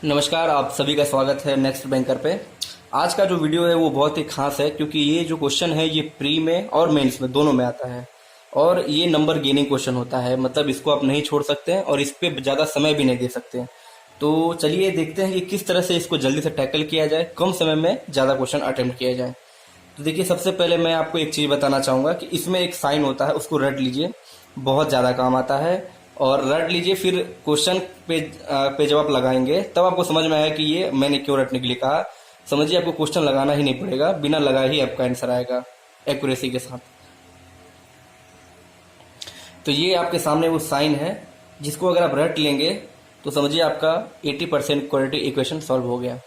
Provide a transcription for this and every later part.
नमस्कार, आप सभी का स्वागत है नेक्स्ट बैंकर पे। आज का जो वीडियो है वो बहुत ही खास है क्योंकि ये जो क्वेश्चन है ये प्री में और मेंस में दोनों में आता है और ये नंबर गेनिंग क्वेश्चन होता है। मतलब इसको आप नहीं छोड़ सकते हैं और इस पे ज़्यादा समय भी नहीं दे सकते हैं। तो चलिए देखते हैं कि किस तरह से इसको जल्दी से टैकल किया जाए, कम समय में ज़्यादा क्वेश्चन अटेम्प्ट किया जाए। तो देखिए, सबसे पहले मैं आपको एक चीज़ बताना चाहूँगा कि इसमें एक साइन होता है, उसको रट लीजिए, बहुत ज़्यादा काम आता है। और रट लीजिए, फिर क्वेश्चन पे जब आप लगाएंगे तब आपको समझ में आएगा कि ये मैंने क्यों रटने के लिए कहा। समझिए, आपको क्वेश्चन लगाना ही नहीं पड़ेगा, बिना लगाए ही आपका आंसर आएगा एक्यूरेसी के साथ। तो ये आपके सामने वो साइन है जिसको अगर आप रट लेंगे तो समझिए आपका 80% क्वाड्रेटिक इक्वेशन सॉल्व हो गया।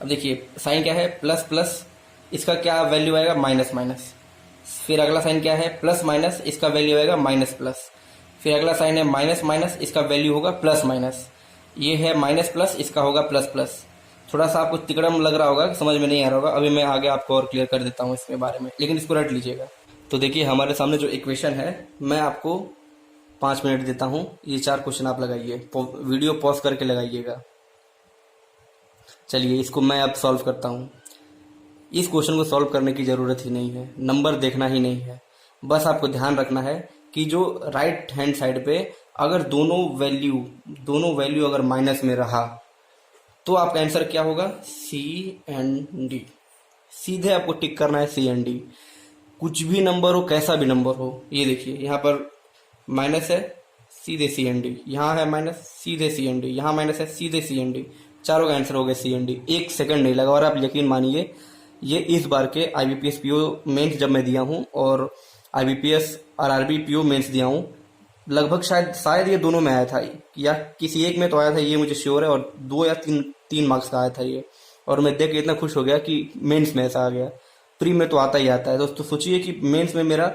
अब देखिए, साइन क्या है, प्लस प्लस, इसका क्या वैल्यू आएगा, माइनस माइनस। फिर अगला साइन क्या है, प्लस माइनस, इसका वैल्यू आएगा माइनस प्लस। फिर अगला साइन है माइनस माइनस, इसका वैल्यू होगा प्लस माइनस। ये है माइनस प्लस, इसका होगा प्लस प्लस। थोड़ा सा आपको तिकड़म लग रहा होगा, समझ में नहीं आ रहा होगा, अभी मैं आगे आपको और क्लियर कर देता हूँ इसके बारे में, लेकिन इसको रट लीजिएगा। तो देखिए, हमारे सामने जो इक्वेशन है, मैं आपको 5 मिनट देता हूँ, ये 4 क्वेश्चन आप लगाइए, वीडियो पॉज करके लगाइएगा। चलिए, इसको मैं अब सॉल्व करता हूँ। इस क्वेश्चन को सॉल्व करने की ज़रूरत ही नहीं है, नंबर देखना ही नहीं है। बस आपको ध्यान रखना है कि जो राइट हैंड साइड पे अगर दोनों वैल्यू अगर माइनस में रहा तो आपका आंसर क्या होगा, सी एंड डी। सीधे आपको टिक करना है सी एंड डी। कुछ भी नंबर हो, कैसा भी नंबर हो, ये देखिए यहाँ पर माइनस है, सीधे सी एन डी। यहाँ है माइनस, सीधे सी एन डी। यहाँ माइनस है, सीधे सी एन डी। चारों का आंसर हो गया सी एन डी। 1 सेकंड नहीं लगा। और आप यकीन मानिए, ये इस बार के IBPS PO मेंस जब मैं दिया हूँ और IBPS RRB PO मेंस दिया हूँ, लगभग शायद ये दोनों में आया था या किसी एक में तो आया था, ये मुझे श्योर है। और 2 या 3 मार्क्स का आया था ये। और मैं देख के इतना खुश हो गया कि मेंस में ऐसा आ गया। प्री में तो आता ही आता है दोस्तों। सोचिए कि मेंस में मेरा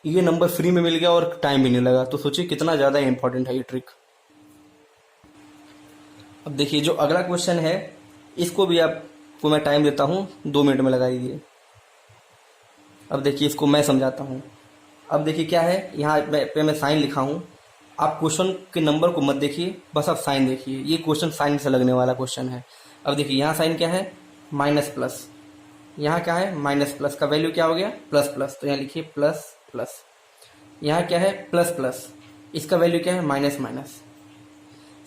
ये नंबर फ्री में मिल गया और टाइम भी नहीं लगा, तो सोचिए कितना ज़्यादा इंपॉर्टेंट है ये ट्रिक। अब देखिए, जो अगला क्वेश्चन है इसको भी आपको मैं टाइम देता हूँ, 2 मिनट में लगा दीजिए। अब देखिए, इसको मैं समझाता हूँ। अब देखिए क्या है, यहाँ पे मैं साइन लिखा हूँ। आप क्वेश्चन के नंबर को मत देखिए, बस आप साइन देखिए। ये क्वेश्चन साइन से लगने वाला क्वेश्चन है। अब देखिए, यहाँ साइन क्या है, माइनस प्लस। यहाँ क्या है, माइनस प्लस का वैल्यू क्या हो गया, प्लस प्लस। तो यहाँ लिखिए प्लस प्लस। यहाँ क्या है, प्लस प्लस, इसका वैल्यू क्या है, माइनस माइनस।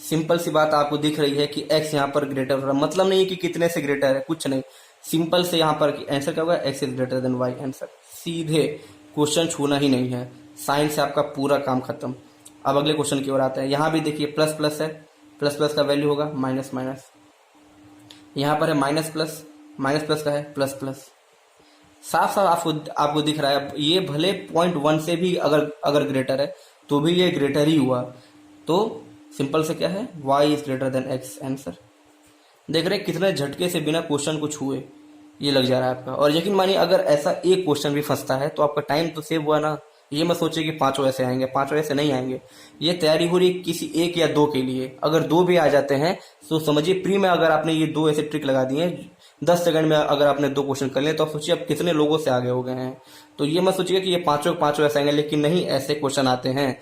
सिंपल सी बात आपको दिख रही है कि x यहाँ पर ग्रेटर हो रहा है। मतलब नहीं है कि कितने से ग्रेटर है, कुछ नहीं। सिंपल से यहाँ पर आंसर क्या होगा, x is greater than y। Answer सीधे, क्वेश्चन छूना ही नहीं है। साइन से आपका पूरा काम खत्म। अब अगले क्वेश्चन की ओर आते हैं। यहाँ भी देखिए प्लस प्लस है, प्लस प्लस का वैल्यू होगा माइनस माइनस। यहाँ पर है माइनस प्लस, माइनस प्लस का है प्लस प्लस। साफ साफ आपको दिख रहा है। ये भले 0.1 से भी अगर ग्रेटर है तो भी ये ग्रेटर ही हुआ। तो सिंपल से क्या है, y is greater than x। Answer देख रहे हैं कितने झटके से बिना क्वेश्चन को छुए ये लग जा रहा है आपका। और यकीन मानिए, अगर ऐसा एक क्वेश्चन भी फंसता है तो आपका टाइम तो सेव हुआ ना। ये मत सोचिए कि 5 ऐसे आएंगे, 5 ऐसे नहीं आएंगे। ये तैयारी हो रही है किसी 1 या 2 के लिए। अगर 2 भी आ जाते हैं तो समझिए, प्री में अगर आपने ये 2 ऐसे ट्रिक लगा दिए, 10 सेकंड में अगर आपने 2 क्वेश्चन कर लिए, तो आप सोचिए आप कितने लोगों से आगे हो गए हैं। तो ये मत सोचिए कि ये 5 ऐसे आएंगे, लेकिन नहीं, ऐसे क्वेश्चन आते हैं।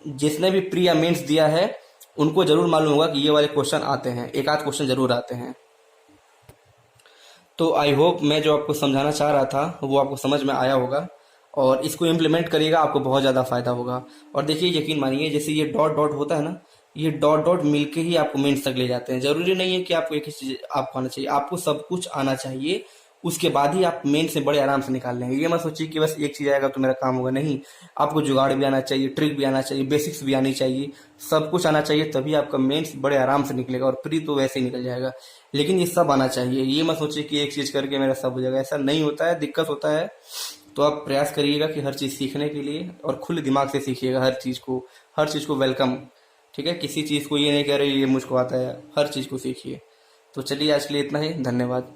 जिसने भी प्री या मेंस दिया है उनको जरूर मालूम होगा कि ये वाले क्वेश्चन आते हैं, एक आध क्वेश्चन जरूर आते हैं। तो आई होप मैं जो आपको समझाना चाह रहा था वो आपको समझ में आया होगा और इसको इम्प्लीमेंट करिएगा, आपको बहुत ज़्यादा फायदा होगा। और देखिए, यकीन मानिए, जैसे ये डॉट डॉट होता है ना, ये डॉट डॉट मिलके ही आपको मेंस तक ले जाते हैं। जरूरी नहीं है कि आपको एक ही चीज आपको आना चाहिए, आपको सब कुछ आना चाहिए। उसके बाद ही आप मेन से बड़े आराम से निकाल लेंगे। ये मत सोचिए कि बस एक चीज आएगा तो मेरा काम होगा। नहीं, आपको जुगाड़ भी आना चाहिए, ट्रिक भी आना चाहिए, बेसिक्स भी आनी चाहिए, सब कुछ आना चाहिए, तभी आपका मेंस बड़े आराम से निकलेगा। और प्री तो वैसे ही निकल जाएगा, लेकिन ये सब आना चाहिए। ये मत सोचिए कि एक चीज करके मेरा सब हो जाएगा, ऐसा नहीं होता है, दिक्कत होता है। तो आप प्रयास करिएगा कि हर चीज सीखने के लिए, और खुले दिमाग से सीखिएगा हर चीज को वेलकम। ठीक है, किसी चीज को ये नहीं कह रहे ये मुझको आता है, हर चीज को सीखिए। तो चलिए, आज के लिए इतना ही, धन्यवाद।